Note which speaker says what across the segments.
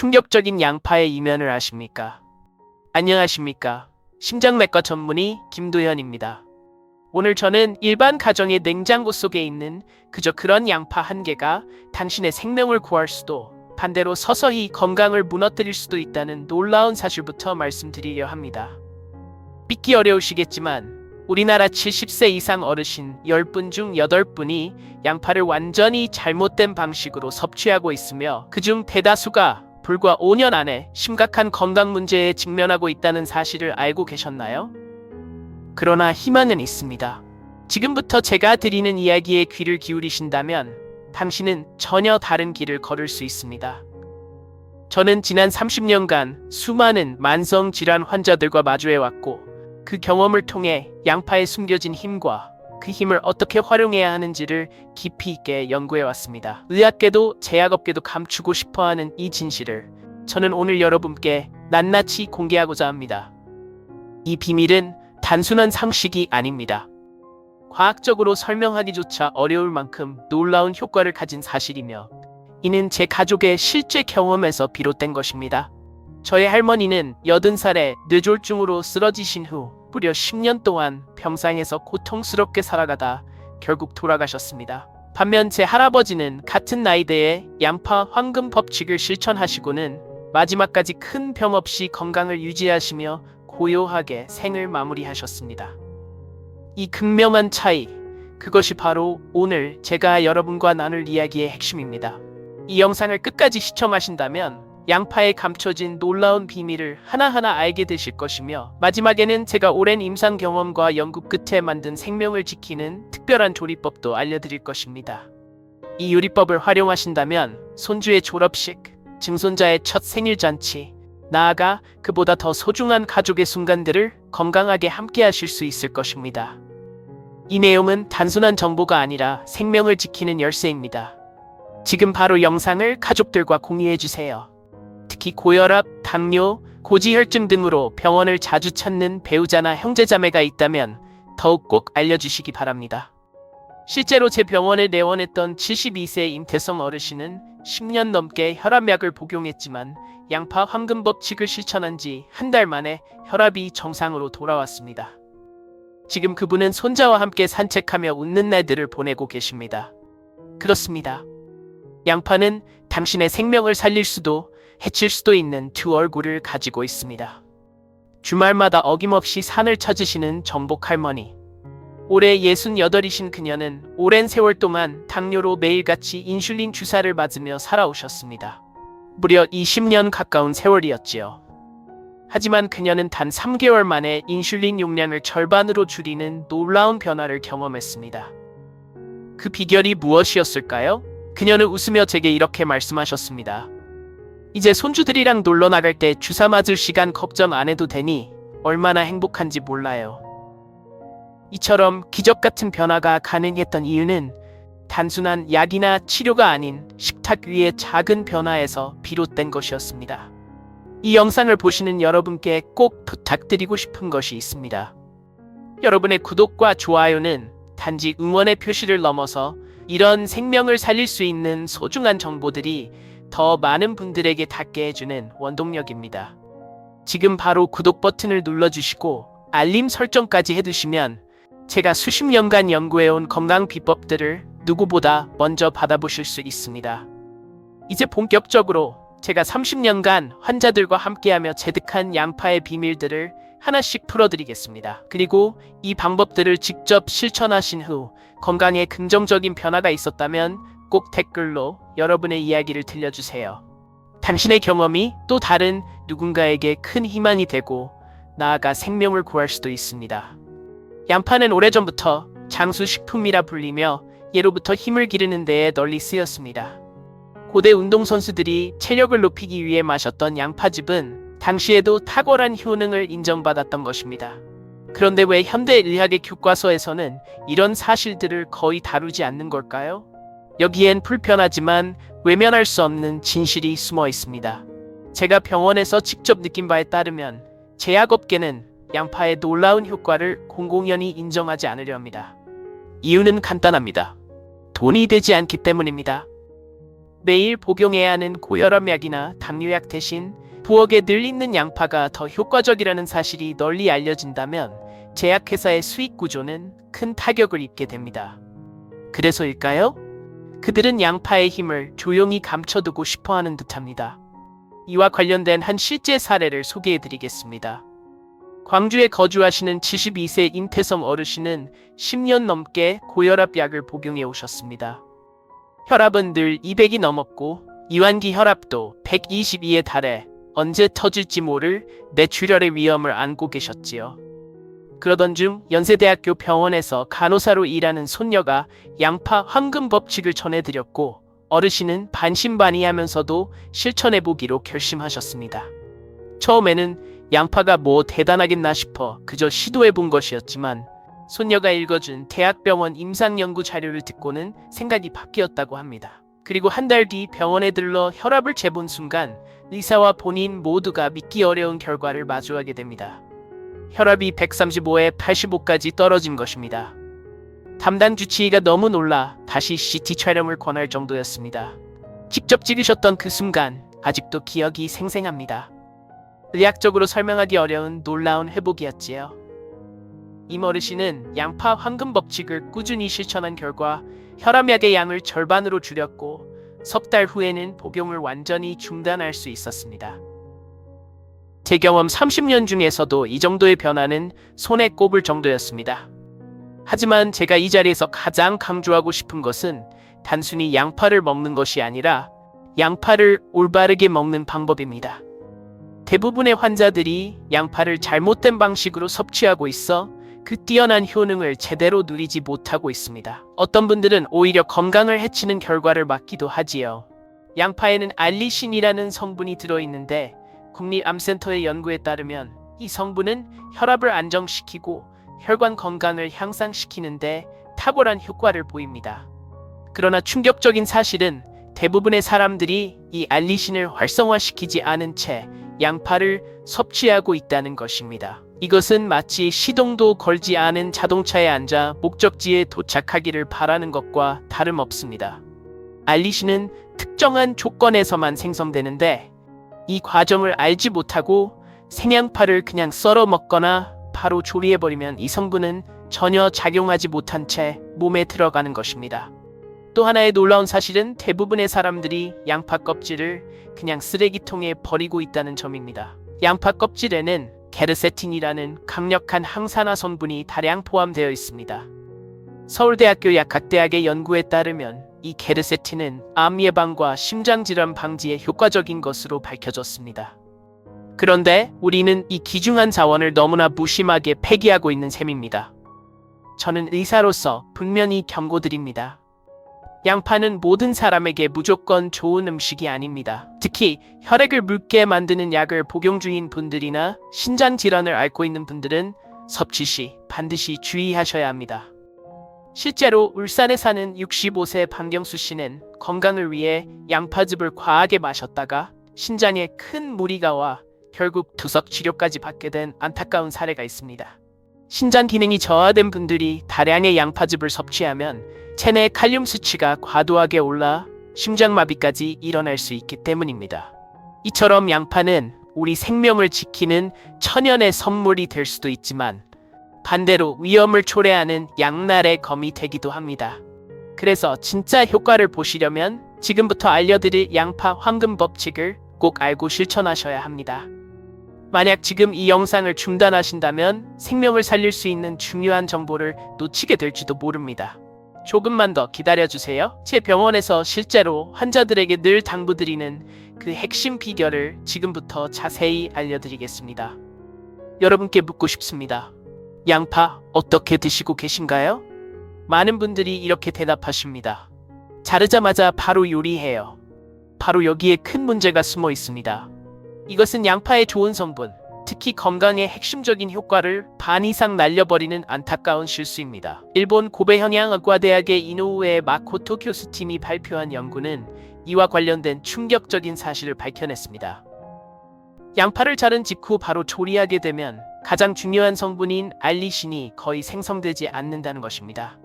Speaker 1: 충격적인 양파의 이면을 아십니까? 안녕하십니까? 심장내과 전문의 김도현입니다. 오늘 저는 일반 가정의 냉장고 속에 있는 그저 그런 양파 한 개가 당신의 생명을 구할 수도 반대로 서서히 건강을 무너뜨릴 수도 있다는 놀라운 사실부터 말씀드리려 합니다. 믿기 어려우시겠지만 우리나라 70세 이상 어르신 10분 중 8분이 양파를 완전히 잘못된 방식으로 섭취하고 있으며 그중 대다수가 불과 5년 안에 심각한 건강 문제에 직면하고 있다는 사실을 알고 계셨나요? 그러나 희망은 있습니다. 지금부터 제가 드리는 이야기에 귀를 기울이신다면 당신은 전혀 다른 길을 걸을 수 있습니다. 저는 지난 30년간 수많은 만성질환 환자들과 마주해왔고 그 경험을 통해 양파에 숨겨진 힘과 그 힘을 어떻게 활용해야 하는지를 깊이 있게 연구해왔습니다. 의학계도 제약업계도 감추고 싶어하는 이 진실을 저는 오늘 여러분께 낱낱이 공개하고자 합니다. 이 비밀은 단순한 상식이 아닙니다. 과학적으로 설명하기조차 어려울 만큼 놀라운 효과를 가진 사실이며 이는 제 가족의 실제 경험에서 비롯된 것입니다. 저의 할머니는 80살에 뇌졸중으로 쓰러지신 후 무려 10년 동안 병상에서 고통스럽게 살아가다 결국 돌아가셨습니다. 반면 제 할아버지는 같은 나이대에 양파 황금 법칙을 실천하시고는 마지막까지 큰 병 없이 건강을 유지하시며 고요하게 생을 마무리하셨습니다. 이 극명한 차이, 그것이 바로 오늘 제가 여러분과 나눌 이야기의 핵심입니다. 이 영상을 끝까지 시청하신다면 양파에 감춰진 놀라운 비밀을 하나하나 알게 되실 것이며 마지막에는 제가 오랜 임상 경험과 연구 끝에 만든 생명을 지키는 특별한 조리법도 알려드릴 것입니다. 이 요리법을 활용하신다면 손주의 졸업식, 증손자의 첫 생일잔치, 나아가 그보다 더 소중한 가족의 순간들을 건강하게 함께 하실 수 있을 것입니다. 이 내용은 단순한 정보가 아니라 생명을 지키는 열쇠입니다. 지금 바로 영상을 가족들과 공유해주세요. 특히 고혈압, 당뇨, 고지혈증 등으로 병원을 자주 찾는 배우자나 형제자매가 있다면 더욱 꼭 알려주시기 바랍니다. 실제로 제 병원을 내원했던 72세 임태성 어르신은 10년 넘게 혈압약을 복용했지만 양파 황금 법칙을 실천한 지 한 달 만에 혈압이 정상으로 돌아왔습니다. 지금 그분은 손자와 함께 산책하며 웃는 날들을 보내고 계십니다. 그렇습니다. 양파는 당신의 생명을 살릴 수도 해칠 수도 있는 두 얼굴을 가지고 있습니다. 주말마다 어김없이 산을 찾으시는 정복 할머니. 올해 68이신 그녀는 오랜 세월 동안 당뇨로 매일같이 인슐린 주사를 맞으며 살아오셨습니다. 무려 20년 가까운 세월이었지요. 하지만 그녀는 단 3개월 만에 인슐린 용량을 절반으로 줄이는 놀라운 변화를 경험했습니다. 그 비결이 무엇이었을까요? 그녀는 웃으며 제게 이렇게 말씀하셨습니다. 이제 손주들이랑 놀러 나갈 때 주사 맞을 시간 걱정 안 해도 되니 얼마나 행복한지 몰라요. 이처럼 기적 같은 변화가 가능했던 이유는 단순한 약이나 치료가 아닌 식탁 위의 작은 변화에서 비롯된 것이었습니다. 이 영상을 보시는 여러분께 꼭 부탁드리고 싶은 것이 있습니다. 여러분의 구독과 좋아요는 단지 응원의 표시를 넘어서 이런 생명을 살릴 수 있는 소중한 정보들이 더 많은 분들에게 닿게 해주는 원동력입니다. 지금 바로 구독 버튼을 눌러주시고 알림 설정까지 해두시면 제가 수십 년간 연구해온 건강 비법들을 누구보다 먼저 받아보실 수 있습니다. 이제 본격적으로 제가 30년간 환자들과 함께하며 체득한 양파의 비밀들을 하나씩 풀어드리겠습니다. 그리고 이 방법들을 직접 실천하신 후 건강에 긍정적인 변화가 있었다면 꼭 댓글로 여러분의 이야기를 들려주세요. 당신의 경험이 또 다른 누군가에게 큰 희망이 되고 나아가 생명을 구할 수도 있습니다. 양파는 오래전부터 장수식품이라 불리며 예로부터 힘을 기르는 데에 널리 쓰였습니다. 고대 운동선수들이 체력을 높이기 위해 마셨던 양파즙은 당시에도 탁월한 효능을 인정받았던 것입니다. 그런데 왜 현대의학의 교과서에서는 이런 사실들을 거의 다루지 않는 걸까요? 여기엔 불편하지만 외면할 수 없는 진실이 숨어 있습니다. 제가 병원에서 직접 느낀 바에 따르면 제약업계는 양파의 놀라운 효과를 공공연히 인정하지 않으려 합니다. 이유는 간단합니다. 돈이 되지 않기 때문입니다. 매일 복용해야 하는 고혈압약이나 당뇨약 대신 부엌에 늘 있는 양파가 더 효과적이라는 사실이 널리 알려진다면 제약회사의 수익 구조는 큰 타격을 입게 됩니다. 그래서일까요? 그들은 양파의 힘을 조용히 감춰두고 싶어하는 듯합니다. 이와 관련된 한 실제 사례를 소개해드리겠습니다. 광주에 거주하시는 72세 임태성 어르신은 10년 넘게 고혈압약을 복용해 오셨습니다. 혈압은 늘 200이 넘었고 이완기 혈압도 122에 달해 언제 터질지 모를 뇌출혈의 위험을 안고 계셨지요. 그러던 중 연세대학교 병원에서 간호사로 일하는 손녀가 양파 황금 법칙을 전해드렸고 어르신은 반신반의하면서도 실천해보기로 결심하셨습니다. 처음에는 양파가 뭐 대단하겠나 싶어 그저 시도해본 것이었지만 손녀가 읽어준 대학병원 임상연구 자료를 듣고는 생각이 바뀌었다고 합니다. 그리고 한 달 뒤 병원에 들러 혈압을 재본 순간 의사와 본인 모두가 믿기 어려운 결과를 마주하게 됩니다. 혈압이 135에 85까지 떨어진 것입니다. 담당 주치의가 너무 놀라 다시 CT 촬영을 권할 정도였습니다. 직접 찍으셨던 그 순간 아직도 기억이 생생합니다. 의학적으로 설명하기 어려운 놀라운 회복이었지요. 임 어르신은 양파 황금 법칙을 꾸준히 실천한 결과 혈압약의 양을 절반으로 줄였고 석 달 후에는 복용을 완전히 중단할 수 있었습니다. 제 경험 30년 중에서도 이 정도의 변화는 손에 꼽을 정도였습니다. 하지만 제가 이 자리에서 가장 강조하고 싶은 것은 단순히 양파를 먹는 것이 아니라 양파를 올바르게 먹는 방법입니다. 대부분의 환자들이 양파를 잘못된 방식으로 섭취하고 있어 그 뛰어난 효능을 제대로 누리지 못하고 있습니다. 어떤 분들은 오히려 건강을 해치는 결과를 맞기도 하지요. 양파에는 알리신이라는 성분이 들어있는데 국립암센터의 연구에 따르면 이 성분은 혈압을 안정시키고 혈관 건강을 향상시키는데 탁월한 효과를 보입니다. 그러나 충격적인 사실은 대부분의 사람들이 이 알리신을 활성화시키지 않은 채 양파를 섭취하고 있다는 것입니다. 이것은 마치 시동도 걸지 않은 자동차에 앉아 목적지에 도착하기를 바라는 것과 다름없습니다. 알리신은 특정한 조건에서만 생성되는데 이 과정을 알지 못하고 생양파를 그냥 썰어 먹거나 바로 조리해버리면 이 성분은 전혀 작용하지 못한 채 몸에 들어가는 것입니다. 또 하나의 놀라운 사실은 대부분의 사람들이 양파 껍질을 그냥 쓰레기통에 버리고 있다는 점입니다. 양파 껍질에는 게르세틴이라는 강력한 항산화 성분이 다량 포함되어 있습니다. 서울대학교 약학대학의 연구에 따르면 이 게르세틴은 암 예방과 심장질환 방지에 효과적인 것으로 밝혀졌습니다. 그런데 우리는 이 귀중한 자원을 너무나 무심하게 폐기하고 있는 셈입니다. 저는 의사로서 분명히 경고드립니다. 양파는 모든 사람에게 무조건 좋은 음식이 아닙니다. 특히 혈액을 묽게 만드는 약을 복용 중인 분들이나 신장 질환을 앓고 있는 분들은 섭취 시 반드시 주의하셔야 합니다. 실제로 울산에 사는 65세 박경수 씨는 건강을 위해 양파즙을 과하게 마셨다가 신장에 큰 무리가 와 결국 투석 치료까지 받게 된 안타까운 사례가 있습니다. 신장 기능이 저하된 분들이 다량의 양파즙을 섭취하면 체내 칼륨 수치가 과도하게 올라 심장마비까지 일어날 수 있기 때문입니다. 이처럼 양파는 우리 생명을 지키는 천연의 선물이 될 수도 있지만 반대로 위험을 초래하는 양날의 검이 되기도 합니다. 그래서 진짜 효과를 보시려면 지금부터 알려드릴 양파 황금 법칙을 꼭 알고 실천하셔야 합니다. 만약 지금 이 영상을 중단하신다면 생명을 살릴 수 있는 중요한 정보를 놓치게 될지도 모릅니다. 조금만 더 기다려주세요. 제 병원에서 실제로 환자들에게 늘 당부드리는 그 핵심 비결을 지금부터 자세히 알려드리겠습니다. 여러분께 묻고 싶습니다. 양파 어떻게 드시고 계신가요? 많은 분들이 이렇게 대답하십니다. 자르자마자 바로 요리해요. 바로 여기에 큰 문제가 숨어 있습니다. 이것은 양파의 좋은 성분, 특히 건강에 핵심적인 효과를 반 이상 날려버리는 안타까운 실수입니다. 일본 고베 현양의과대학의 이노우에 마코토 교수팀이 발표한 연구는 이와 관련된 충격적인 사실을 밝혀냈습니다. 양파를 자른 직후 바로 조리하게 되면 가장 중요한 성분인 알리신이 거의 생성되지 않는다는 것입니다.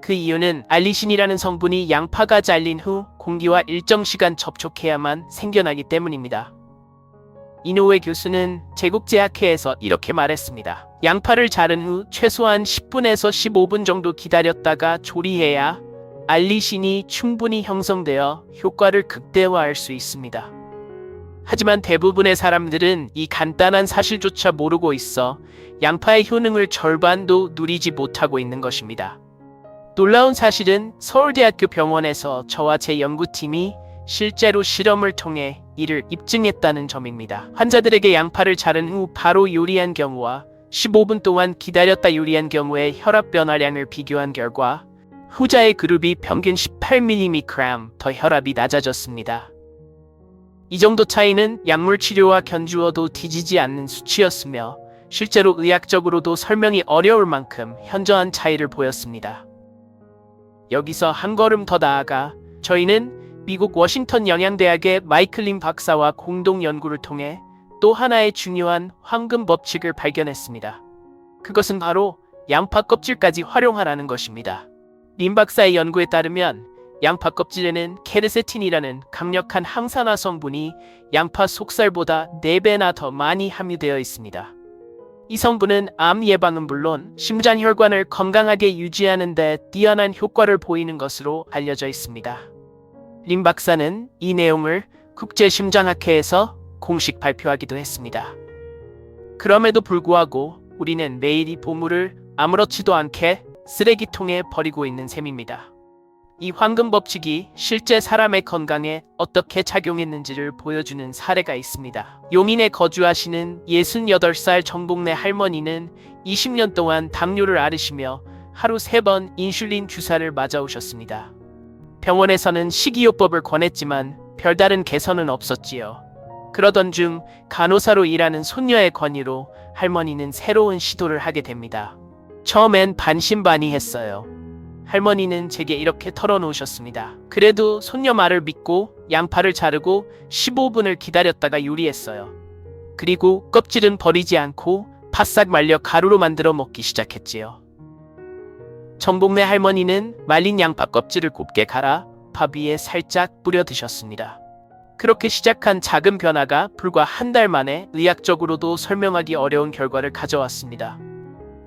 Speaker 1: 그 이유는 알리신이라는 성분이 양파가 잘린 후 공기와 일정 시간 접촉해야만 생겨나기 때문입니다. 이노우에 교수는 제국제약회에서 이렇게 말했습니다. 양파를 자른 후 최소한 10분에서 15분 정도 기다렸다가 조리해야 알리신이 충분히 형성되어 효과를 극대화할 수 있습니다. 하지만 대부분의 사람들은 이 간단한 사실조차 모르고 있어 양파의 효능을 절반도 누리지 못하고 있는 것입니다. 놀라운 사실은 서울대학교 병원에서 저와 제 연구팀이 실제로 실험을 통해 이를 입증했다는 점입니다. 환자들에게 양파를 자른 후 바로 요리한 경우와 15분 동안 기다렸다 요리한 경우의 혈압 변화량을 비교한 결과 후자의 그룹이 평균 18mg 더 혈압이 낮아졌습니다. 이 정도 차이는 약물 치료와 견주어도 뒤지지 않는 수치였으며 실제로 의학적으로도 설명이 어려울 만큼 현저한 차이를 보였습니다. 여기서 한 걸음 더 나아가 저희는 미국 워싱턴 영양대학의 마이클린 박사와 공동 연구를 통해 또 하나의 중요한 황금 법칙을 발견했습니다. 그것은 바로 양파 껍질까지 활용하라는 것입니다. 린 박사의 연구에 따르면 양파 껍질에는 케르세틴이라는 강력한 항산화 성분이 양파 속살보다 4배나 더 많이 함유되어 있습니다. 이 성분은 암 예방은 물론 심장혈관을 건강하게 유지하는 데 뛰어난 효과를 보이는 것으로 알려져 있습니다. 린 박사는 이 내용을 국제심장학회에서 공식 발표하기도 했습니다. 그럼에도 불구하고 우리는 매일 이 보물을 아무렇지도 않게 쓰레기통에 버리고 있는 셈입니다. 이 황금 법칙이 실제 사람의 건강에 어떻게 작용했는지를 보여주는 사례가 있습니다. 용인에 거주하시는 68살 정복래 할머니는 20년 동안 당뇨를 앓으시며 하루 3번 인슐린 주사를 맞아오셨습니다. 병원에서는 식이요법을 권했지만 별다른 개선은 없었지요. 그러던 중 간호사로 일하는 손녀의 권유로 할머니는 새로운 시도를 하게 됩니다. 처음엔 반신반의했어요. 할머니는 제게 이렇게 털어놓으셨습니다. 그래도 손녀 말을 믿고 양파를 자르고 15분을 기다렸다가 요리했어요. 그리고 껍질은 버리지 않고 바싹 말려 가루로 만들어 먹기 시작했지요. 정복래 할머니는 말린 양파 껍질을 곱게 갈아 밥 위에 살짝 뿌려 드셨습니다. 그렇게 시작한 작은 변화가 불과 한 달 만에 의학적으로도 설명하기 어려운 결과를 가져왔습니다.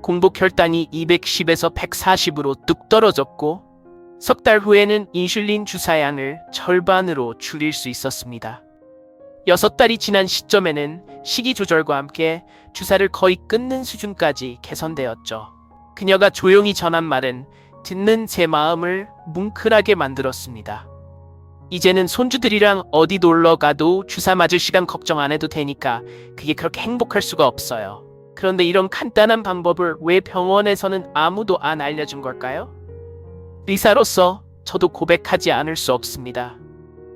Speaker 1: 공복 혈당이 210에서 140으로 뚝 떨어졌고 석 달 후에는 인슐린 주사량을 절반으로 줄일 수 있었습니다. 6달이 지난 시점에는 식이 조절과 함께 주사를 거의 끊는 수준까지 개선되었죠. 그녀가 조용히 전한 말은 듣는 제 마음을 뭉클하게 만들었습니다. 이제는 손주들이랑 어디 놀러 가도 주사 맞을 시간 걱정 안 해도 되니까 그게 그렇게 행복할 수가 없어요. 그런데 이런 간단한 방법을 왜 병원에서는 아무도 안 알려준 걸까요? 의사로서 저도 고백하지 않을 수 없습니다.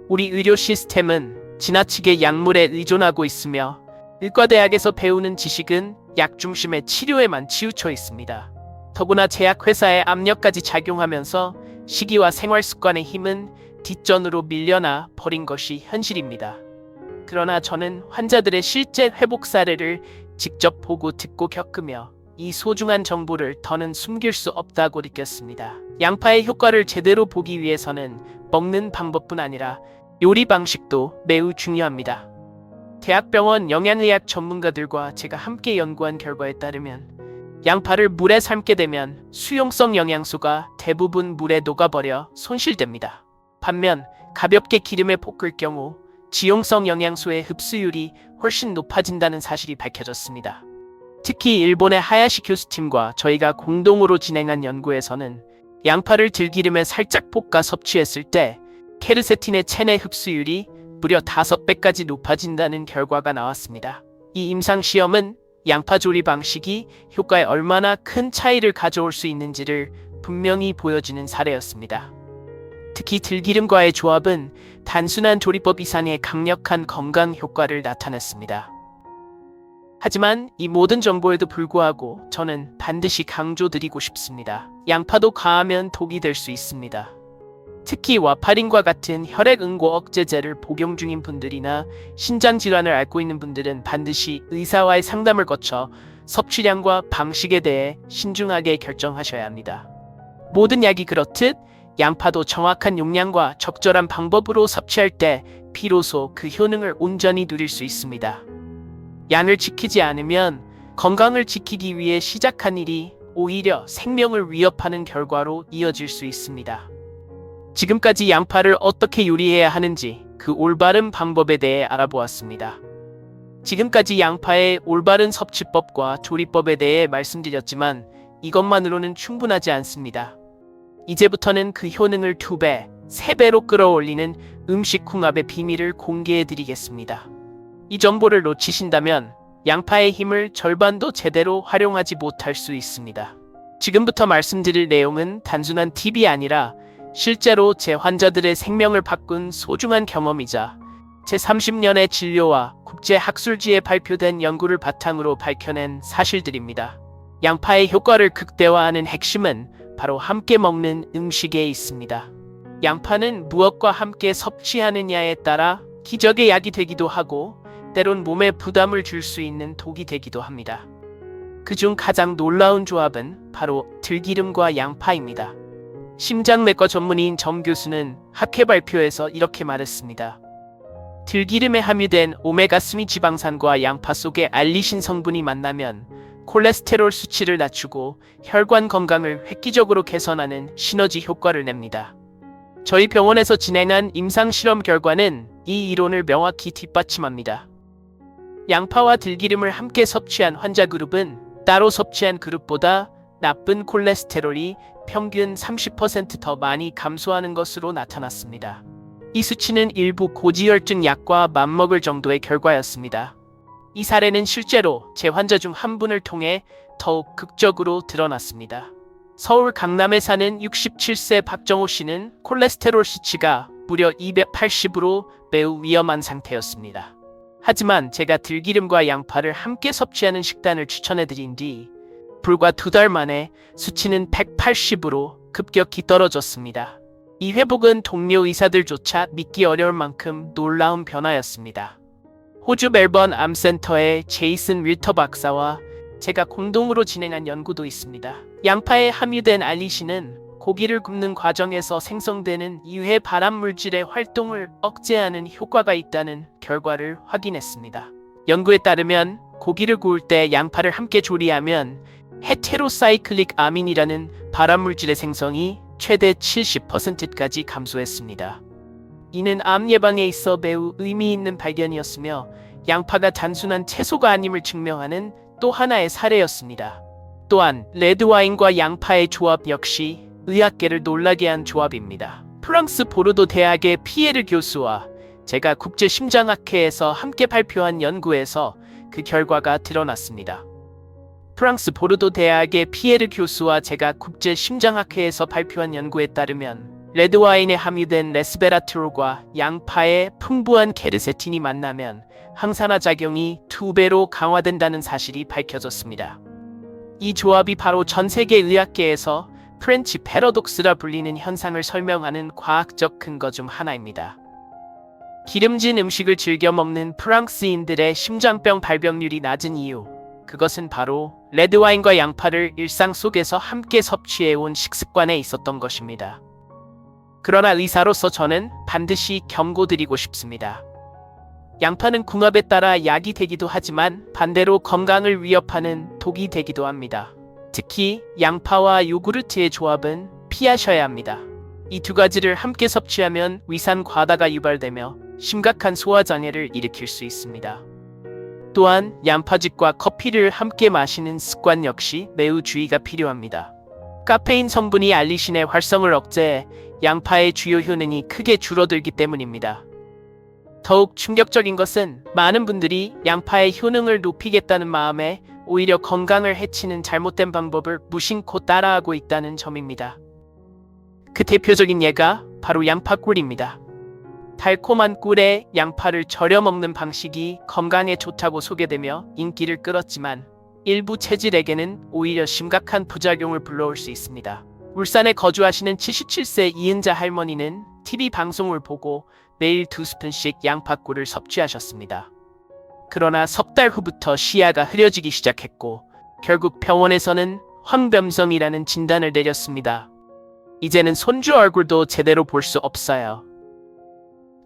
Speaker 1: 우리 의료 시스템은 지나치게 약물에 의존하고 있으며 의과대학에서 배우는 지식은 약 중심의 치료에만 치우쳐 있습니다. 더구나 제약회사의 압력까지 작용하면서 식이와 생활습관의 힘은 뒷전으로 밀려나 버린 것이 현실입니다. 그러나 저는 환자들의 실제 회복 사례를 직접 보고 듣고 겪으며 이 소중한 정보를 더는 숨길 수 없다고 느꼈습니다. 양파의 효과를 제대로 보기 위해서는 먹는 방법뿐 아니라 요리 방식도 매우 중요합니다. 대학병원 영양의학 전문가들과 제가 함께 연구한 결과에 따르면 양파를 물에 삶게 되면 수용성 영양소가 대부분 물에 녹아버려 손실됩니다. 반면 가볍게 기름에 볶을 경우 지용성 영양소의 흡수율이 훨씬 높아진다는 사실이 밝혀졌습니다. 특히 일본의 하야시 교수팀과 저희가 공동으로 진행한 연구에서는 양파를 들기름에 살짝 볶아 섭취했을 때 케르세틴의 체내 흡수율이 무려 5배까지 높아진다는 결과가 나왔습니다. 이 임상시험은 양파 조리 방식이 효과에 얼마나 큰 차이를 가져올 수 있는지를 분명히 보여주는 사례였습니다. 특히 들기름과의 조합은 단순한 조리법 이상의 강력한 건강 효과를 나타냈습니다. 하지만 이 모든 정보에도 불구하고 저는 반드시 강조드리고 싶습니다. 양파도 과하면 독이 될 수 있습니다. 특히 와파린과 같은 혈액응고 억제제를 복용 중인 분들이나 신장질환을 앓고 있는 분들은 반드시 의사와의 상담을 거쳐 섭취량과 방식에 대해 신중하게 결정하셔야 합니다. 모든 약이 그렇듯 양파도 정확한 용량과 적절한 방법으로 섭취할 때 비로소 그 효능을 온전히 누릴 수 있습니다. 양을 지키지 않으면 건강을 지키기 위해 시작한 일이 오히려 생명을 위협하는 결과로 이어질 수 있습니다. 지금까지 양파를 어떻게 요리해야 하는지 그 올바른 방법에 대해 알아보았습니다. 지금까지 양파의 올바른 섭취법과 조리법에 대해 말씀드렸지만 이것만으로는 충분하지 않습니다. 이제부터는 그 효능을 2배, 3배로 끌어올리는 음식 궁합의 비밀을 공개해 드리겠습니다. 이 정보를 놓치신다면 양파의 힘을 절반도 제대로 활용하지 못할 수 있습니다. 지금부터 말씀드릴 내용은 단순한 팁이 아니라 실제로 제 환자들의 생명을 바꾼 소중한 경험이자 제 30년의 진료와 국제학술지에 발표된 연구를 바탕으로 밝혀낸 사실들입니다. 양파의 효과를 극대화하는 핵심은 바로 함께 먹는 음식에 있습니다. 양파는 무엇과 함께 섭취하느냐에 따라 기적의 약이 되기도 하고 때론 몸에 부담을 줄 수 있는 독이 되기도 합니다. 그중 가장 놀라운 조합은 바로 들기름과 양파입니다. 심장내과 전문의인 정 교수는 학회 발표에서 이렇게 말했습니다. 들기름에 함유된 오메가3 지방산과 양파 속의 알리신 성분이 만나면 콜레스테롤 수치를 낮추고 혈관 건강을 획기적으로 개선하는 시너지 효과를 냅니다. 저희 병원에서 진행한 임상 실험 결과는 이 이론을 명확히 뒷받침합니다. 양파와 들기름을 함께 섭취한 환자 그룹은 따로 섭취한 그룹보다 나쁜 콜레스테롤이 평균 30% 더 많이 감소하는 것으로 나타났습니다. 이 수치는 일부 고지혈증 약과 맞먹을 정도의 결과였습니다. 이 사례는 실제로 제 환자 중 한 분을 통해 더욱 극적으로 드러났습니다. 서울 강남에 사는 67세 박정호 씨는 콜레스테롤 수치가 무려 280으로 매우 위험한 상태였습니다. 하지만 제가 들기름과 양파를 함께 섭취하는 식단을 추천해드린 뒤 불과 2달 만에 수치는 180으로 급격히 떨어졌습니다. 이 회복은 동료 의사들조차 믿기 어려울 만큼 놀라운 변화였습니다. 호주 멜번 암센터의 제이슨 윌터 박사와 제가 공동으로 진행한 연구도 있습니다. 양파에 함유된 알리신은 고기를 굽는 과정에서 생성되는 유해 발암 물질의 활동을 억제하는 효과가 있다는 결과를 확인했습니다. 연구에 따르면 고기를 구울 때 양파를 함께 조리하면 헤테로사이클릭 아민이라는 발암 물질의 생성이 최대 70%까지 감소했습니다. 이는 암 예방에 있어 매우 의미 있는 발견이었으며 양파가 단순한 채소가 아님을 증명하는 또 하나의 사례였습니다. 또한 레드와인과 양파의 조합 역시 의학계를 놀라게 한 조합입니다. 프랑스 보르도 대학의 피에르 교수와 제가 국제심장학회에서 함께 발표한 연구에서 그 결과가 드러났습니다. 프랑스 보르도 대학의 피에르 교수와 제가 국제심장학회에서 발표한 연구에 따르면 레드와인에 함유된 레스베라트롤과 양파의 풍부한 케르세틴이 만나면 항산화 작용이 2배로 강화된다는 사실이 밝혀졌습니다. 이 조합이 바로 전 세계 의학계에서 프렌치 패러독스라 불리는 현상을 설명하는 과학적 근거 중 하나입니다. 기름진 음식을 즐겨 먹는 프랑스인들의 심장병 발병률이 낮은 이유, 그것은 바로 레드와인과 양파를 일상 속에서 함께 섭취해온 식습관에 있었던 것입니다. 그러나 의사로서 저는 반드시 경고드리고 싶습니다. 양파는 궁합에 따라 약이 되기도 하지만 반대로 건강을 위협하는 독이 되기도 합니다. 특히 양파와 요구르트의 조합은 피하셔야 합니다. 이 두 가지를 함께 섭취하면 위산 과다가 유발되며 심각한 소화장애를 일으킬 수 있습니다. 또한 양파즙과 커피를 함께 마시는 습관 역시 매우 주의가 필요합니다. 카페인 성분이 알리신의 활성을 억제해 양파의 주요 효능이 크게 줄어들기 때문입니다. 더욱 충격적인 것은 많은 분들이 양파의 효능을 높이겠다는 마음에 오히려 건강을 해치는 잘못된 방법을 무심코 따라하고 있다는 점입니다. 그 대표적인 예가 바로 양파꿀입니다. 달콤한 꿀에 양파를 절여 먹는 방식이 건강에 좋다고 소개되며 인기를 끌었지만 일부 체질에게는 오히려 심각한 부작용을 불러올 수 있습니다. 울산에 거주하시는 77세 이은자 할머니는 TV 방송을 보고 매일 2스푼씩 양파꿀을 섭취하셨습니다. 그러나 석 달 후부터 시야가 흐려지기 시작했고 결국 병원에서는 황변성이라는 진단을 내렸습니다. 이제는 손주 얼굴도 제대로 볼 수 없어요.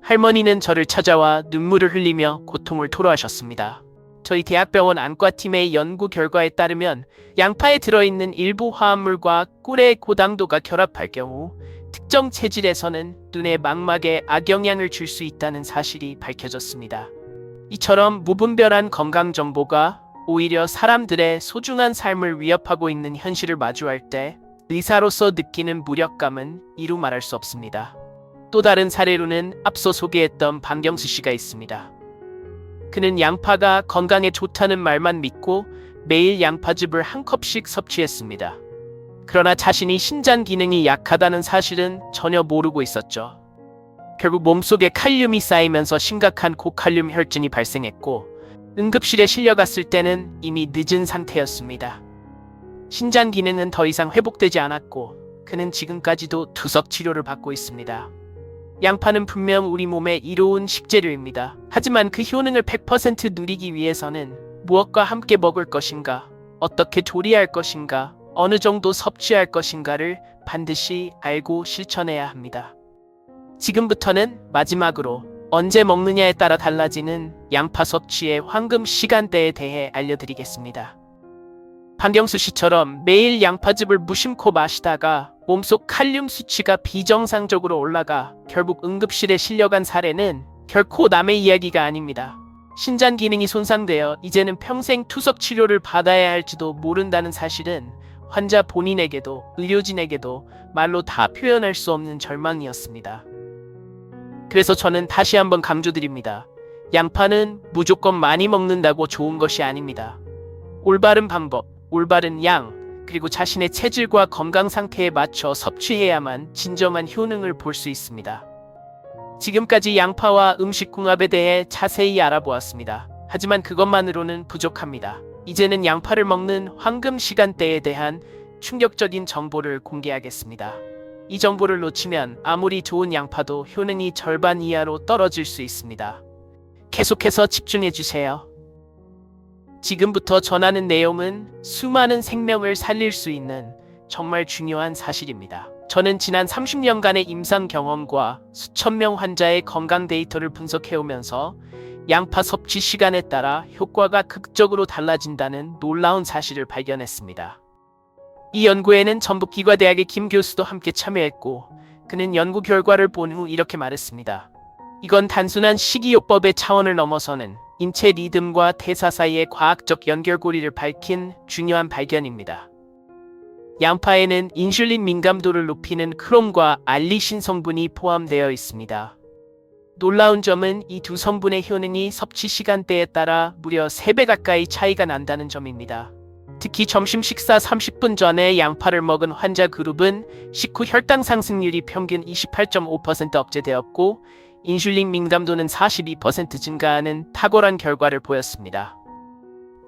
Speaker 1: 할머니는 저를 찾아와 눈물을 흘리며 고통을 토로하셨습니다. 저희 대학병원 안과팀의 연구 결과에 따르면 양파에 들어있는 일부 화합물과 꿀의 고당도가 결합할 경우 특정 체질에서는 눈의 망막에 악영향을 줄 수 있다는 사실이 밝혀졌습니다. 이처럼 무분별한 건강 정보가 오히려 사람들의 소중한 삶을 위협하고 있는 현실을 마주할 때 의사로서 느끼는 무력감은 이루 말할 수 없습니다. 또 다른 사례로는 앞서 소개했던 박경수 씨가 있습니다. 그는 양파가 건강에 좋다는 말만 믿고 매일 양파즙을 한 컵씩 섭취했습니다. 그러나 자신이 신장 기능이 약하다는 사실은 전혀 모르고 있었죠. 결국 몸속에 칼륨이 쌓이면서 심각한 고칼륨 혈증이 발생했고 응급실에 실려갔을 때는 이미 늦은 상태였습니다. 신장 기능은 더 이상 회복되지 않았고 그는 지금까지도 투석 치료를 받고 있습니다. 양파는 분명 우리 몸에 이로운 식재료입니다. 하지만 그 효능을 100% 누리기 위해서는 무엇과 함께 먹을 것인가, 어떻게 조리할 것인가, 어느 정도 섭취할 것인가를 반드시 알고 실천해야 합니다. 지금부터는 마지막으로 언제 먹느냐에 따라 달라지는 양파 섭취의 황금 시간대에 대해 알려드리겠습니다. 박경수 씨처럼 매일 양파즙을 무심코 마시다가 몸속 칼륨 수치가 비정상적으로 올라가 결국 응급실에 실려간 사례는 결코 남의 이야기가 아닙니다. 신장 기능이 손상되어 이제는 평생 투석 치료를 받아야 할지도 모른다는 사실은 환자 본인에게도 의료진에게도 말로 다 표현할 수 없는 절망이었습니다. 그래서 저는 다시 한번 강조드립니다. 양파는 무조건 많이 먹는다고 좋은 것이 아닙니다. 올바른 방법, 올바른 양, 그리고 자신의 체질과 건강 상태에 맞춰 섭취해야만 진정한 효능을 볼 수 있습니다. 지금까지 양파와 음식궁합에 대해 자세히 알아보았습니다. 하지만 그것만으로는 부족합니다. 이제는 양파를 먹는 황금 시간대에 대한 충격적인 정보를 공개하겠습니다. 이 정보를 놓치면 아무리 좋은 양파도 효능이 절반 이하로 떨어질 수 있습니다. 계속해서 집중해주세요. 지금부터 전하는 내용은 수많은 생명을 살릴 수 있는 정말 중요한 사실입니다. 저는 지난 30년간의 임상 경험과 수천 명 환자의 건강 데이터를 분석해오면서 양파 섭취 시간에 따라 효과가 극적으로 달라진다는 놀라운 사실을 발견했습니다. 이 연구에는 전북기과대학의 김 교수도 함께 참여했고 그는 연구 결과를 본 후 이렇게 말했습니다. 이건 단순한 식이요법의 차원을 넘어서는 인체 리듬과 대사 사이의 과학적 연결고리를 밝힌 중요한 발견입니다. 양파에는 인슐린 민감도를 높이는 크롬과 알리신 성분이 포함되어 있습니다. 놀라운 점은 이 두 성분의 효능이 섭취 시간대에 따라 무려 3배 가까이 차이가 난다는 점입니다. 특히 점심 식사 30분 전에 양파를 먹은 환자 그룹은 식후 혈당 상승률이 평균 28.5% 억제되었고 인슐린 민감도는 42% 증가하는 탁월한 결과를 보였습니다.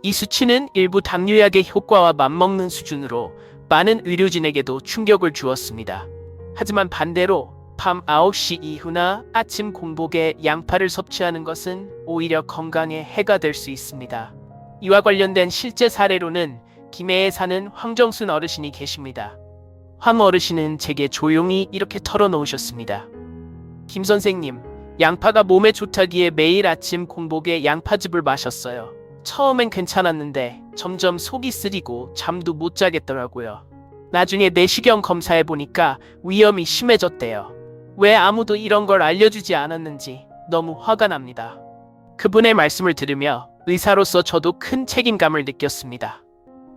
Speaker 1: 이 수치는 일부 당뇨약의 효과와 맞먹는 수준으로 많은 의료진에게도 충격을 주었습니다. 하지만 반대로 밤 9시 이후나 아침 공복에 양파를 섭취하는 것은 오히려 건강에 해가 될 수 있습니다. 이와 관련된 실제 사례로는 김해에 사는 황정순 어르신이 계십니다. 황 어르신은 제게 조용히 이렇게 털어놓으셨습니다. 김 선생님, 양파가 몸에 좋다기에 매일 아침 공복에 양파즙을 마셨어요. 처음엔 괜찮았는데 점점 속이 쓰리고 잠도 못 자겠더라고요. 나중에 내시경 검사해보니까 위험이 심해졌대요. 왜 아무도 이런 걸 알려주지 않았는지 너무 화가 납니다. 그분의 말씀을 들으며 의사로서 저도 큰 책임감을 느꼈습니다.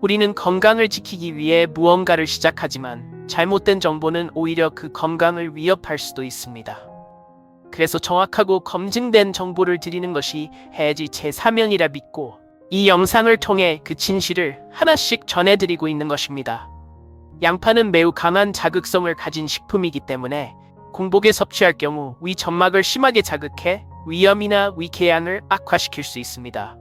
Speaker 1: 우리는 건강을 지키기 위해 무언가를 시작하지만 잘못된 정보는 오히려 그 건강을 위협할 수도 있습니다. 그래서 정확하고 검증된 정보를 드리는 것이 해야지 제 사명이라 믿고 이 영상을 통해 그 진실을 하나씩 전해드리고 있는 것입니다. 양파는 매우 강한 자극성을 가진 식품이기 때문에 공복에 섭취할 경우 위 점막을 심하게 자극해 위염이나 위궤양을 악화시킬 수 있습니다.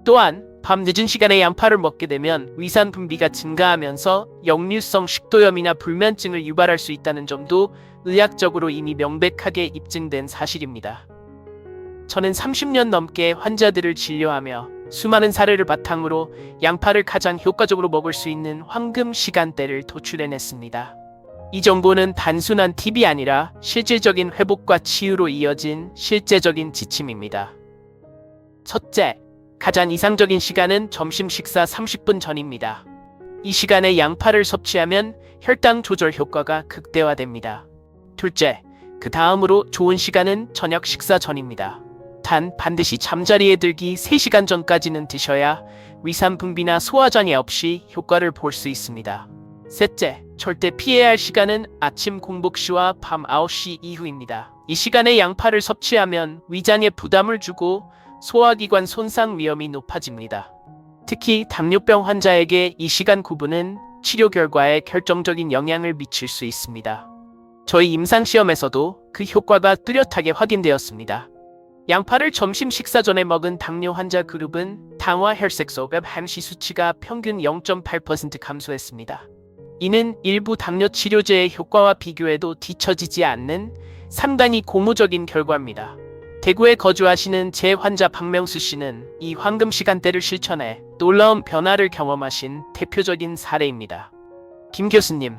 Speaker 1: 또한 밤 늦은 시간에 양파를 먹게 되면 위산 분비가 증가하면서 역류성 식도염이나 불면증을 유발할 수 있다는 점도 의학적으로 이미 명백하게 입증된 사실입니다. 저는 30년 넘게 환자들을 진료하며 수많은 사례를 바탕으로 양파를 가장 효과적으로 먹을 수 있는 황금 시간대를 도출해냈습니다. 이 정보는 단순한 팁이 아니라 실질적인 회복과 치유로 이어진 실제적인 지침입니다. 첫째, 가장 이상적인 시간은 점심 식사 30분 전입니다. 이 시간에 양파를 섭취하면 혈당 조절 효과가 극대화됩니다. 둘째, 그 다음으로 좋은 시간은 저녁 식사 전입니다. 단 반드시 잠자리에 들기 3시간 전까지는 드셔야 위산 분비나 소화 장애 없이 효과를 볼 수 있습니다. 셋째, 절대 피해야 할 시간은 아침 공복 시와 밤 9시 이후입니다. 이 시간에 양파를 섭취하면 위장에 부담을 주고 소화기관 손상 위험이 높아집니다. 특히 당뇨병 환자에게 이 시간 구분은 치료 결과에 결정적인 영향을 미칠 수 있습니다. 저희 임상시험에서도 그 효과가 뚜렷하게 확인되었습니다. 양파를 점심 식사 전에 먹은 당뇨 환자 그룹은 당화 혈색소가 함시 수치가 평균 0.8% 감소했습니다. 이는 일부 당뇨 치료제의 효과와 비교해도 뒤처지지 않는 상당히 고무적인 결과입니다. 대구에 거주하시는 제 환자 박명수 씨는 이 황금 시간대를 실천해 놀라운 변화를 경험하신 대표적인 사례입니다. 김 교수님,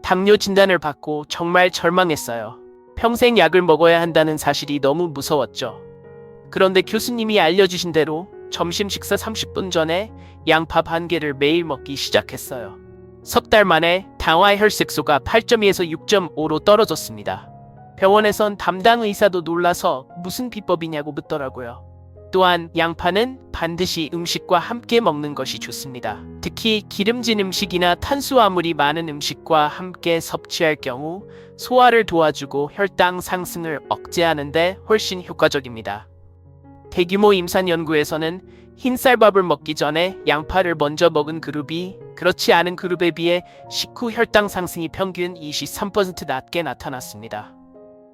Speaker 1: 당뇨 진단을 받고 정말 절망했어요. 평생 약을 먹어야 한다는 사실이 너무 무서웠죠. 그런데 교수님이 알려주신 대로 점심 식사 30분 전에 양파 반 개를 매일 먹기 시작했어요. 석 달 만에 당화 혈색소가 8.2에서 6.5로 떨어졌습니다. 병원에선 담당 의사도 놀라서 무슨 비법이냐고 묻더라고요. 또한 양파는 반드시 음식과 함께 먹는 것이 좋습니다. 특히 기름진 음식이나 탄수화물이 많은 음식과 함께 섭취할 경우 소화를 도와주고 혈당 상승을 억제하는 데 훨씬 효과적입니다. 대규모 임상 연구에서는 흰쌀밥을 먹기 전에 양파를 먼저 먹은 그룹이 그렇지 않은 그룹에 비해 식후 혈당 상승이 평균 23% 낮게 나타났습니다.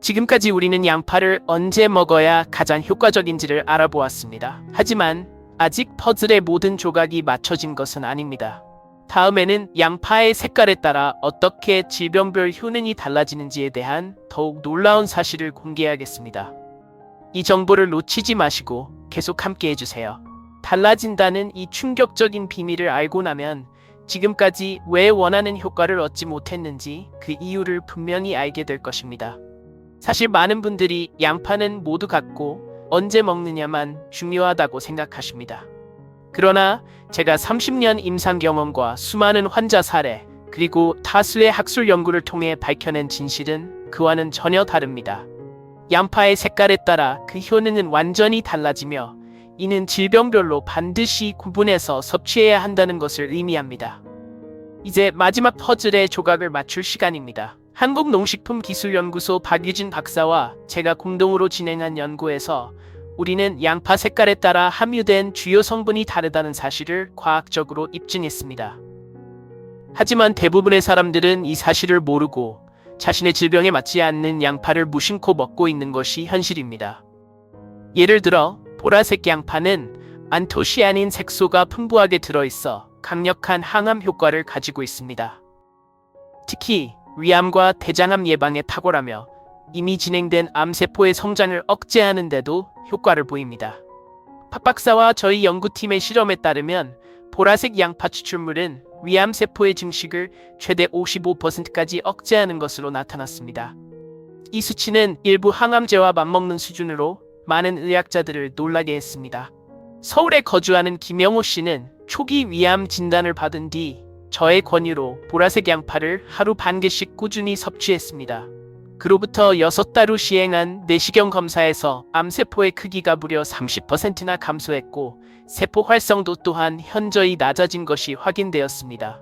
Speaker 1: 지금까지 우리는 양파를 언제 먹어야 가장 효과적인지를 알아보았습니다. 하지만 아직 퍼즐의 모든 조각이 맞춰진 것은 아닙니다. 다음에는 양파의 색깔에 따라 어떻게 질병별 효능이 달라지는지에 대한 더욱 놀라운 사실을 공개하겠습니다. 이 정보를 놓치지 마시고 계속 함께 해주세요. 달라진다는 이 충격적인 비밀을 알고 나면 지금까지 왜 원하는 효과를 얻지 못했는지 그 이유를 분명히 알게 될 것입니다. 사실 많은 분들이 양파는 모두 같고 언제 먹느냐만 중요하다고 생각하십니다. 그러나 제가 30년 임상 경험과 수많은 환자 사례 그리고 다수의 학술 연구를 통해 밝혀낸 진실은 그와는 전혀 다릅니다. 양파의 색깔에 따라 그 효능은 완전히 달라지며 이는 질병별로 반드시 구분해서 섭취해야 한다는 것을 의미합니다. 이제 마지막 퍼즐의 조각을 맞출 시간입니다. 한국농식품기술연구소 박유진 박사와 제가 공동으로 진행한 연구에서 우리는 양파 색깔에 따라 함유된 주요 성분이 다르다는 사실을 과학적으로 입증했습니다. 하지만 대부분의 사람들은 이 사실을 모르고 자신의 질병에 맞지 않는 양파를 무심코 먹고 있는 것이 현실입니다. 예를 들어 보라색 양파는 안토시아닌 색소가 풍부하게 들어있어 강력한 항암 효과를 가지고 있습니다. 특히 위암과 대장암 예방에 탁월하며 이미 진행된 암세포의 성장을 억제하는 데도 효과를 보입니다. 박 박사와 저희 연구팀의 실험에 따르면 보라색 양파 추출물은 위암세포의 증식을 최대 55%까지 억제하는 것으로 나타났습니다. 이 수치는 일부 항암제와 맞먹는 수준으로 많은 의학자들을 놀라게 했습니다. 서울에 거주하는 김영호 씨는 초기 위암 진단을 받은 뒤 저의 권유로 보라색 양파를 하루 반 개씩 꾸준히 섭취했습니다. 그로부터 6달 후 시행한 내시경 검사에서 암세포의 크기가 무려 30%나 감소했고 세포 활성도 또한 현저히 낮아진 것이 확인되었습니다.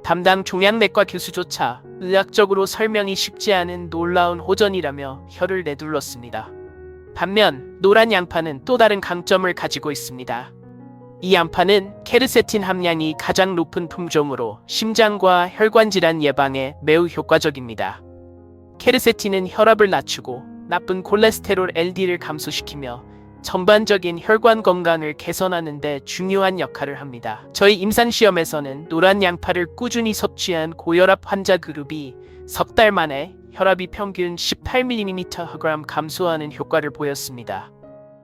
Speaker 1: 담당 종양내과 교수조차 의학적으로 설명이 쉽지 않은 놀라운 호전이라며 혀를 내둘렀습니다. 반면 노란 양파는 또 다른 강점을 가지고 있습니다. 이 양파는 케르세틴 함량이 가장 높은 품종으로 심장과 혈관 질환 예방에 매우 효과적입니다. 케르세틴은 혈압을 낮추고 나쁜 콜레스테롤 LDL을 감소시키며 전반적인 혈관 건강을 개선하는 데 중요한 역할을 합니다. 저희 임상시험에서는 노란 양파를 꾸준히 섭취한 고혈압 환자 그룹이 석 달 만에 혈압이 평균 18mm/g 감소하는 효과를 보였습니다.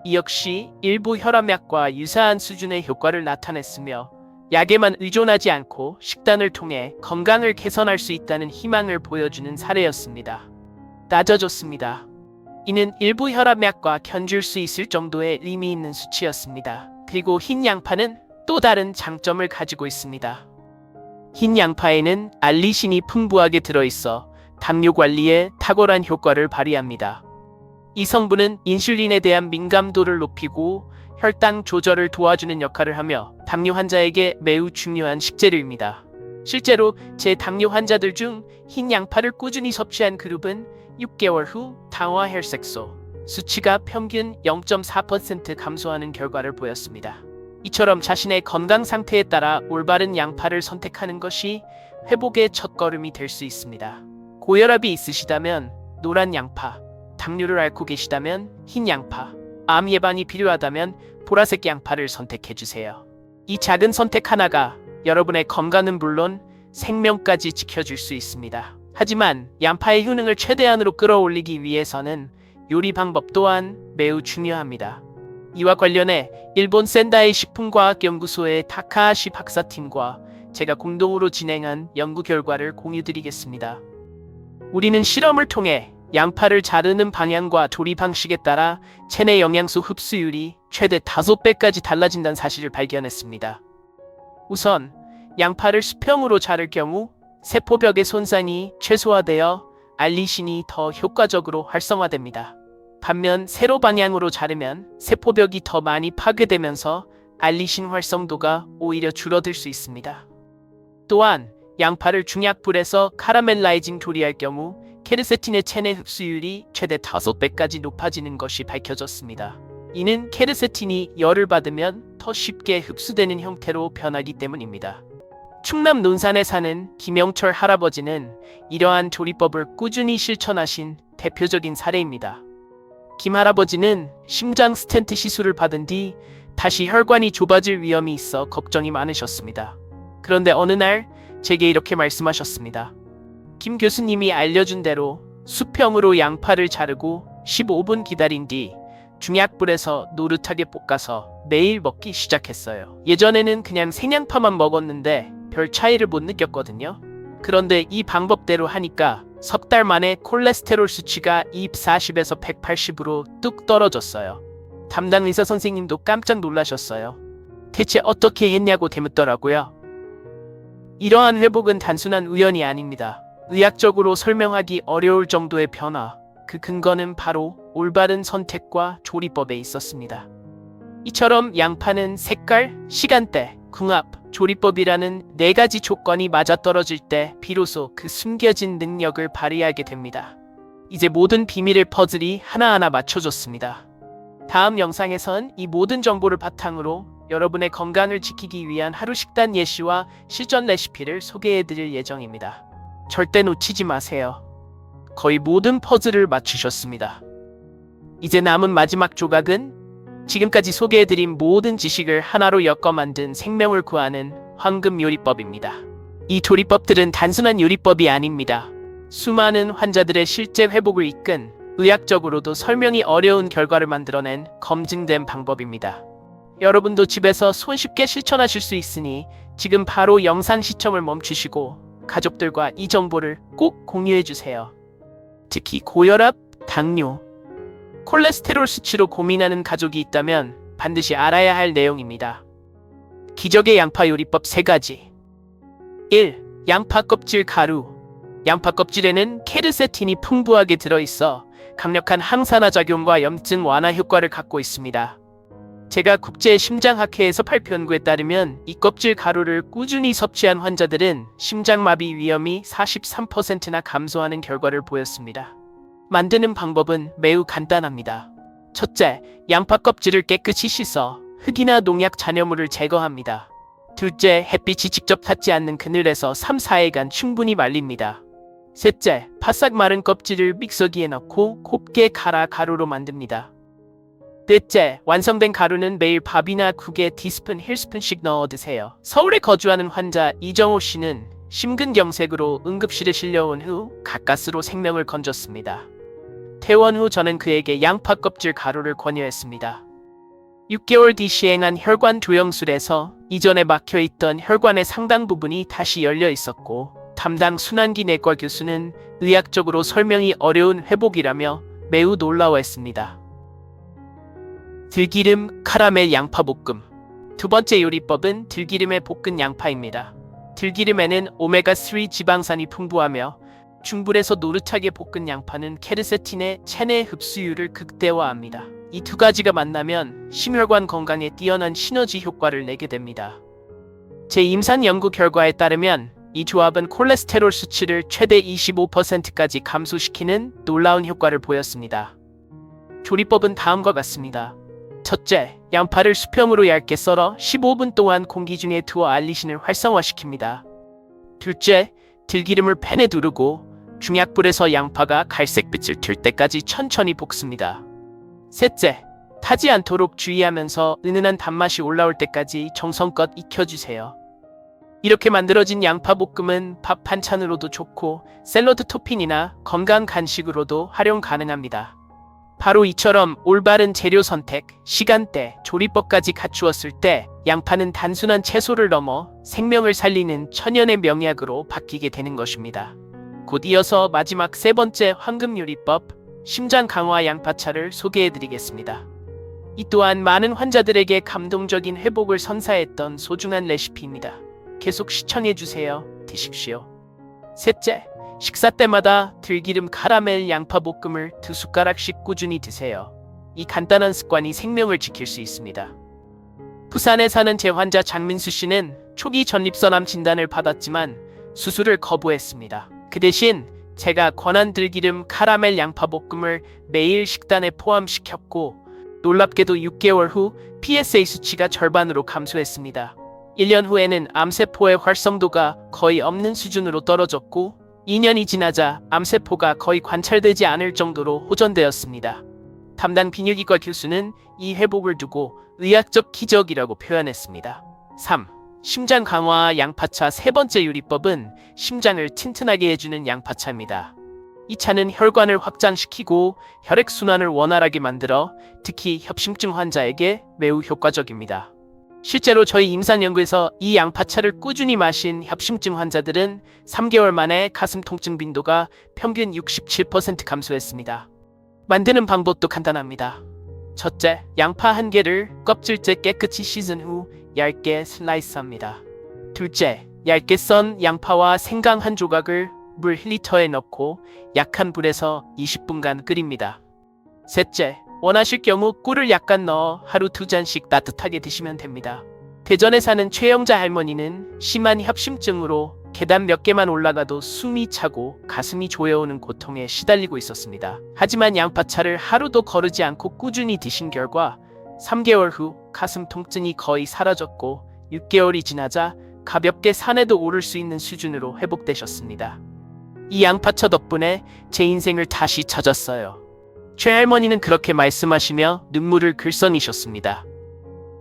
Speaker 1: 이 역시 일부 혈압약과 유사한 수준의 효과를 나타냈으며 약에만 의존하지 않고 식단을 통해 건강을 개선할 수 있다는 희망을 보여주는 사례였습니다. 낮아졌습니다. 이는 일부 혈압약과 견줄 수 있을 정도의 의미 있는 수치였습니다. 그리고 흰 양파는 또 다른 장점을 가지고 있습니다. 흰 양파에는 알리신이 풍부하게 들어있어 당뇨 관리에 탁월한 효과를 발휘합니다. 이 성분은 인슐린에 대한 민감도를 높이고 혈당 조절을 도와주는 역할을 하며 당뇨 환자에게 매우 중요한 식재료입니다. 실제로 제 당뇨 환자들 중 흰 양파를 꾸준히 섭취한 그룹은 6개월 후 당화 혈색소 수치가 평균 0.4% 감소하는 결과를 보였습니다. 이처럼 자신의 건강 상태에 따라 올바른 양파를 선택하는 것이 회복의 첫걸음이 될 수 있습니다. 고혈압이 있으시다면 노란 양파, 당뇨를 앓고 계시다면 흰 양파, 암 예방이 필요하다면 보라색 양파를 선택해주세요. 이 작은 선택 하나가 여러분의 건강은 물론 생명까지 지켜줄 수 있습니다. 하지만 양파의 효능을 최대한으로 끌어올리기 위해서는 요리 방법 또한 매우 중요합니다. 이와 관련해 일본 센다이 식품과학연구소의 타카하시 박사팀과 제가 공동으로 진행한 연구 결과를 공유드리겠습니다. 우리는 실험을 통해 양파를 자르는 방향과 조리 방식에 따라 체내 영양소 흡수율이 최대 5배까지 달라진다는 사실을 발견했습니다. 우선 양파를 수평으로 자를 경우 세포벽의 손상이 최소화되어 알리신이 더 효과적으로 활성화됩니다. 반면 세로 방향으로 자르면 세포벽이 더 많이 파괴되면서 알리신 활성도가 오히려 줄어들 수 있습니다. 또한 양파를 중약불에서 카라멜라이징 조리할 경우 케르세틴의 체내 흡수율이 최대 5배까지 높아지는 것이 밝혀졌습니다. 이는 케르세틴이 열을 받으면 더 쉽게 흡수되는 형태로 변하기 때문입니다. 충남 논산에 사는 김영철 할아버지는 이러한 조리법을 꾸준히 실천하신 대표적인 사례입니다. 김 할아버지는 심장 스텐트 시술을 받은 뒤 다시 혈관이 좁아질 위험이 있어 걱정이 많으셨습니다. 그런데 어느 날 제게 이렇게 말씀하셨습니다. 김 교수님이 알려준 대로 수평으로 양파를 자르고 15분 기다린 뒤 중약불에서 노릇하게 볶아서 매일 먹기 시작했어요. 예전에는 그냥 생양파만 먹었는데 별 차이를 못 느꼈거든요. 그런데 이 방법대로 하니까 석 달 만에 콜레스테롤 수치가 240에서 180으로 뚝 떨어졌어요. 담당 의사 선생님도 깜짝 놀라셨어요. 대체 어떻게 했냐고 되묻더라고요. 이러한 회복은 단순한 우연이 아닙니다. 의학적으로 설명하기 어려울 정도의 변화, 그 근거는 바로 올바른 선택과 조리법에 있었습니다. 이처럼 양파는 색깔, 시간대, 궁합, 조리법이라는 4가지 조건이 맞아떨어질 때 비로소 그 숨겨진 능력을 발휘하게 됩니다. 이제 모든 비밀의 퍼즐이 하나하나 맞춰졌습니다. 다음 영상에선 이 모든 정보를 바탕으로 여러분의 건강을 지키기 위한 하루 식단 예시와 실전 레시피를 소개해드릴 예정입니다. 절대 놓치지 마세요. 거의 모든 퍼즐을 맞추셨습니다. 이제 남은 마지막 조각은 지금까지 소개해드린 모든 지식을 하나로 엮어 만든 생명을 구하는 황금 요리법입니다. 이 조리법들은 단순한 요리법이 아닙니다. 수많은 환자들의 실제 회복을 이끈 의학적으로도 설명이 어려운 결과를 만들어낸 검증된 방법입니다. 여러분도 집에서 손쉽게 실천하실 수 있으니 지금 바로 영상 시청을 멈추시고 가족들과 이 정보를 꼭 공유해주세요. 특히 고혈압, 당뇨, 콜레스테롤 수치로 고민하는 가족이 있다면 반드시 알아야 할 내용입니다. 기적의 양파 요리법 3가지. 1. 양파 껍질 가루. 양파 껍질에는 케르세틴이 풍부하게 들어있어 강력한 항산화 작용과 염증 완화 효과를 갖고 있습니다. 제가 국제심장학회에서 발표 연구에 따르면 이 껍질 가루를 꾸준히 섭취한 환자들은 심장마비 위험이 43%나 감소하는 결과를 보였습니다. 만드는 방법은 매우 간단합니다. 첫째, 양파 껍질을 깨끗이 씻어 흙이나 농약 잔여물을 제거합니다. 둘째, 햇빛이 직접 닿지 않는 그늘에서 3-4일간 충분히 말립니다. 셋째, 바싹 마른 껍질을 믹서기에 넣고 곱게 갈아 가루로 만듭니다. 넷째, 완성된 가루는 매일 밥이나 국에 티스푼, 힐스푼씩 넣어 드세요. 서울에 거주하는 환자 이정호 씨는 심근경색으로 응급실에 실려온 후 가까스로 생명을 건졌습니다. 퇴원 후 저는 그에게 양파 껍질 가루를 권유했습니다. 6개월 뒤 시행한 혈관 조영술에서 이전에 막혀있던 혈관의 상당 부분이 다시 열려 있었고 담당 순환기 내과 교수는 의학적으로 설명이 어려운 회복이라며 매우 놀라워했습니다. 들기름, 카라멜 양파 볶음. 두 번째 요리법은 들기름에 볶은 양파입니다. 들기름에는 오메가3 지방산이 풍부하며 중불에서 노릇하게 볶은 양파는 케르세틴의 체내 흡수율을 극대화합니다. 이 두 가지가 만나면 심혈관 건강에 뛰어난 시너지 효과를 내게 됩니다. 제 임산 연구 결과에 따르면 이 조합은 콜레스테롤 수치를 최대 25%까지 감소시키는 놀라운 효과를 보였습니다. 조리법은 다음과 같습니다. 첫째, 양파를 수평으로 얇게 썰어 15분 동안 공기 중에 두어 알리신을 활성화시킵니다. 둘째, 들기름을 팬에 두르고 중약불에서 양파가 갈색빛을 튈 때까지 천천히 볶습니다. 셋째, 타지 않도록 주의하면서 은은한 단맛이 올라올 때까지 정성껏 익혀주세요. 이렇게 만들어진 양파볶음은 밥 반찬으로도 좋고 샐러드 토핑이나 건강 간식으로도 활용 가능합니다. 바로 이처럼 올바른 재료 선택, 시간대, 조리법까지 갖추었을 때 양파는 단순한 채소를 넘어 생명을 살리는 천연의 명약으로 바뀌게 되는 것입니다. 곧 이어서 마지막 세 번째 황금 요리법, 심장 강화 양파차를 소개해드리겠습니다. 이 또한 많은 환자들에게 감동적인 회복을 선사했던 소중한 레시피입니다. 계속 시청해주세요. 드십시오. 셋째, 식사 때마다 들기름 카라멜 양파볶음을 2숟가락씩 꾸준히 드세요. 이 간단한 습관이 생명을 지킬 수 있습니다. 부산에 사는 제 환자 장민수 씨는 초기 전립선암 진단을 받았지만 수술을 거부했습니다. 그 대신 제가 권한 들기름 카라멜 양파볶음을 매일 식단에 포함시켰고 놀랍게도 6개월 후 PSA 수치가 절반으로 감소했습니다. 1년 후에는 암세포의 활성도가 거의 없는 수준으로 떨어졌고 2년이 지나자 암세포가 거의 관찰되지 않을 정도로 호전되었습니다. 담당 비뇨기과 교수는 이 회복을 두고 의학적 기적이라고 표현했습니다. 3. 심장 강화 양파차 세 번째 요리법은 심장을 튼튼하게 해주는 양파차입니다. 이 차는 혈관을 확장시키고 혈액순환을 원활하게 만들어 특히 협심증 환자에게 매우 효과적입니다. 실제로 저희 임산 연구에서 이 양파차를 꾸준히 마신 협심증 환자들은 3개월 만에 가슴 통증 빈도가 평균 67% 감소했습니다. 만드는 방법도 간단합니다. 첫째, 양파 1개를 껍질째 깨끗이 씻은 후 얇게 슬라이스합니다. 둘째, 얇게 썬 양파와 생강 1조각을 물 1리터에 넣고 약한 불에서 20분간 끓입니다. 셋째, 원하실 경우 꿀을 약간 넣어 하루 2잔씩 따뜻하게 드시면 됩니다. 대전에 사는 최영자 할머니는 심한 협심증으로 계단 몇 개만 올라가도 숨이 차고 가슴이 조여오는 고통에 시달리고 있었습니다. 하지만 양파차를 하루도 거르지 않고 꾸준히 드신 결과 3개월 후 가슴 통증이 거의 사라졌고 6개월이 지나자 가볍게 산에도 오를 수 있는 수준으로 회복되셨습니다. 이 양파차 덕분에 제 인생을 다시 찾았어요. 최할머니는 그렇게 말씀하시며 눈물을 글썽이셨습니다.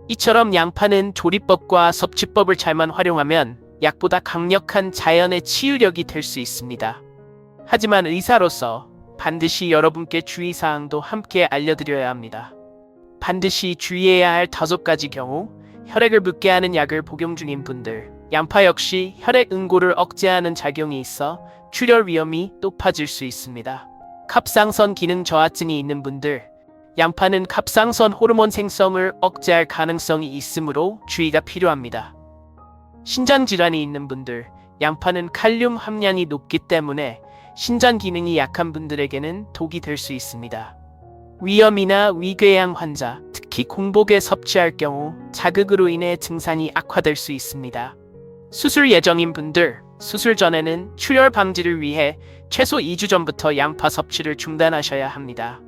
Speaker 1: 이처럼 양파는 조리법과 섭취법을 잘만 활용하면 약보다 강력한 자연의 치유력이 될 수 있습니다. 하지만 의사로서 반드시 여러분께 주의사항도 함께 알려드려야 합니다. 반드시 주의해야 할 5가지 경우, 혈액을 붓게 하는 약을 복용 중인 분들, 양파 역시 혈액 응고를 억제하는 작용이 있어 출혈 위험이 높아질 수 있습니다. 갑상선 기능 저하증이 있는 분들, 양파는 갑상선 호르몬 생성을 억제할 가능성이 있으므로 주의가 필요합니다. 신장 질환이 있는 분들, 양파는 칼륨 함량이 높기 때문에 신장 기능이 약한 분들에게는 독이 될 수 있습니다. 위염이나 위궤양 환자, 특히 공복에 섭취할 경우 자극으로 인해 증상이 악화될 수 있습니다. 수술 예정인 분들, 수술 전에는 출혈 방지를 위해 최소 2주 전부터 양파 섭취를 중단하셔야 합니다.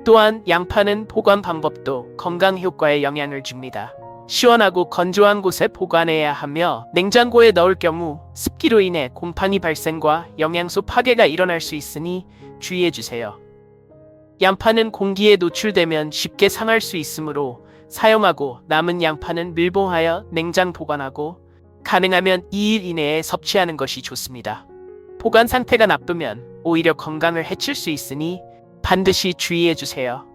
Speaker 1: 또한 양파는 보관 방법도 건강 효과에 영향을 줍니다. 시원하고 건조한 곳에 보관해야 하며 냉장고에 넣을 경우 습기로 인해 곰팡이 발생과 영양소 파괴가 일어날 수 있으니 주의해주세요. 양파는 공기에 노출되면 쉽게 상할 수 있으므로 사용하고 남은 양파는 밀봉하여 냉장 보관하고 가능하면 2일 이내에 섭취하는 것이 좋습니다. 보관 상태가 나쁘면 오히려 건강을 해칠 수 있으니 반드시 주의해주세요.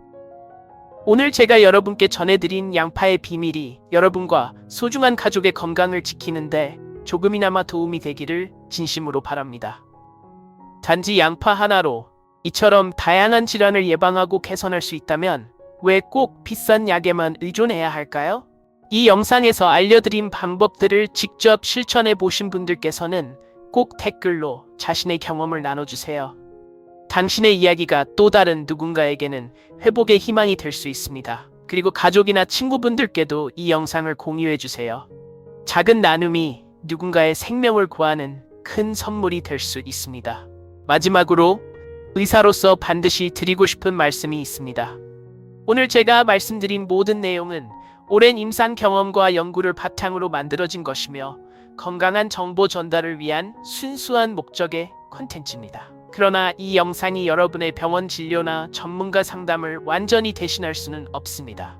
Speaker 1: 오늘 제가 여러분께 전해드린 양파의 비밀이 여러분과 소중한 가족의 건강을 지키는데 조금이나마 도움이 되기를 진심으로 바랍니다. 단지 양파 하나로 이처럼 다양한 질환을 예방하고 개선할 수 있다면 왜 꼭 비싼 약에만 의존해야 할까요? 이 영상에서 알려드린 방법들을 직접 실천해 보신 분들께서는 꼭 댓글로 자신의 경험을 나눠주세요. 당신의 이야기가 또 다른 누군가에게는 회복의 희망이 될 수 있습니다. 그리고 가족이나 친구분들께도 이 영상을 공유해주세요. 작은 나눔이 누군가의 생명을 구하는 큰 선물이 될 수 있습니다. 마지막으로 의사로서 반드시 드리고 싶은 말씀이 있습니다. 오늘 제가 말씀드린 모든 내용은 오랜 임상 경험과 연구를 바탕으로 만들어진 것이며 건강한 정보 전달을 위한 순수한 목적의 콘텐츠입니다. 그러나 이 영상이 여러분의 병원 진료나 전문가 상담을 완전히 대신할 수는 없습니다.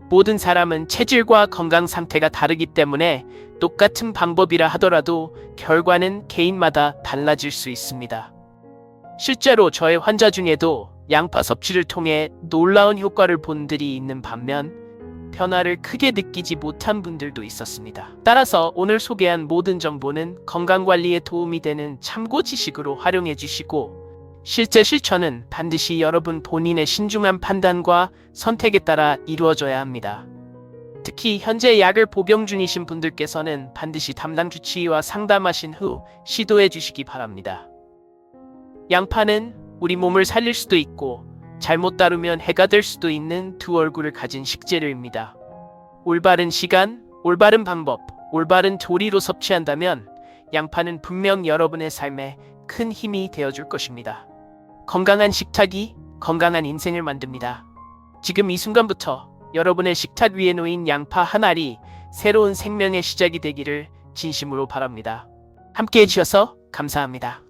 Speaker 1: 모든 사람은 체질과 건강 상태가 다르기 때문에 똑같은 방법이라 하더라도 결과는 개인마다 달라질 수 있습니다. 실제로 저의 환자 중에도 양파 섭취를 통해 놀라운 효과를 본 분들이 있는 반면 변화를 크게 느끼지 못한 분들도 있었습니다. 따라서 오늘 소개한 모든 정보는 건강관리에 도움이 되는 참고 지식으로 활용해 주시고 실제 실천은 반드시 여러분 본인의 신중한 판단과 선택에 따라 이루어져야 합니다. 특히 현재 약을 복용 중이신 분들께서는 반드시 담당 주치의와 상담하신 후 시도해 주시기 바랍니다. 양파는 우리 몸을 살릴 수도 있고 잘못 다루면 해가 될 수도 있는 두 얼굴을 가진 식재료입니다. 올바른 시간, 올바른 방법, 올바른 조리로 섭취한다면 양파는 분명 여러분의 삶에 큰 힘이 되어줄 것입니다. 건강한 식탁이 건강한 인생을 만듭니다. 지금 이 순간부터 여러분의 식탁 위에 놓인 양파 한 알이 새로운 생명의 시작이 되기를 진심으로 바랍니다. 함께 해주셔서 감사합니다.